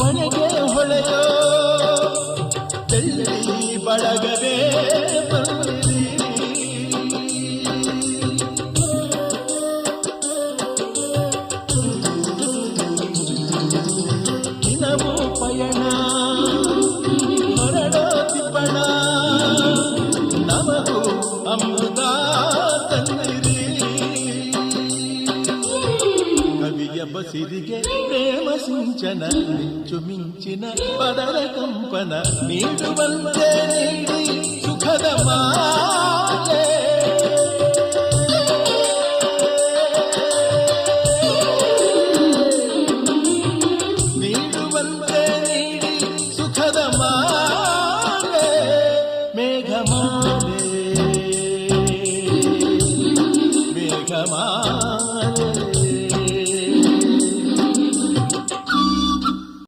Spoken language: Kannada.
ಒಳಗೆ ಹೊಳೆಯೋ ಬೆಳ್ಳಿ ಬಳಗವೇ ಬಂದಿರಿ. ದಿನವೂ ಪಯಣ ಹೊರಡೋ ತಿಪ್ಪಣ ನಮಗೂ ಅಮೃತ ತಂದಿರಿ. ಕವಿಯ ಬಸಿರಿಗೆ ಪ್ರೇಮ ಸಿಂಚನ ಮಿಂಚು ಮಿಂಚಿನ ಪದರ ಕಂಪನ ನೀಡುವಂತೆ ನೀಡಿ ಸುಖದ ಮಾಲೆ. ನೀಡುವಂತೆ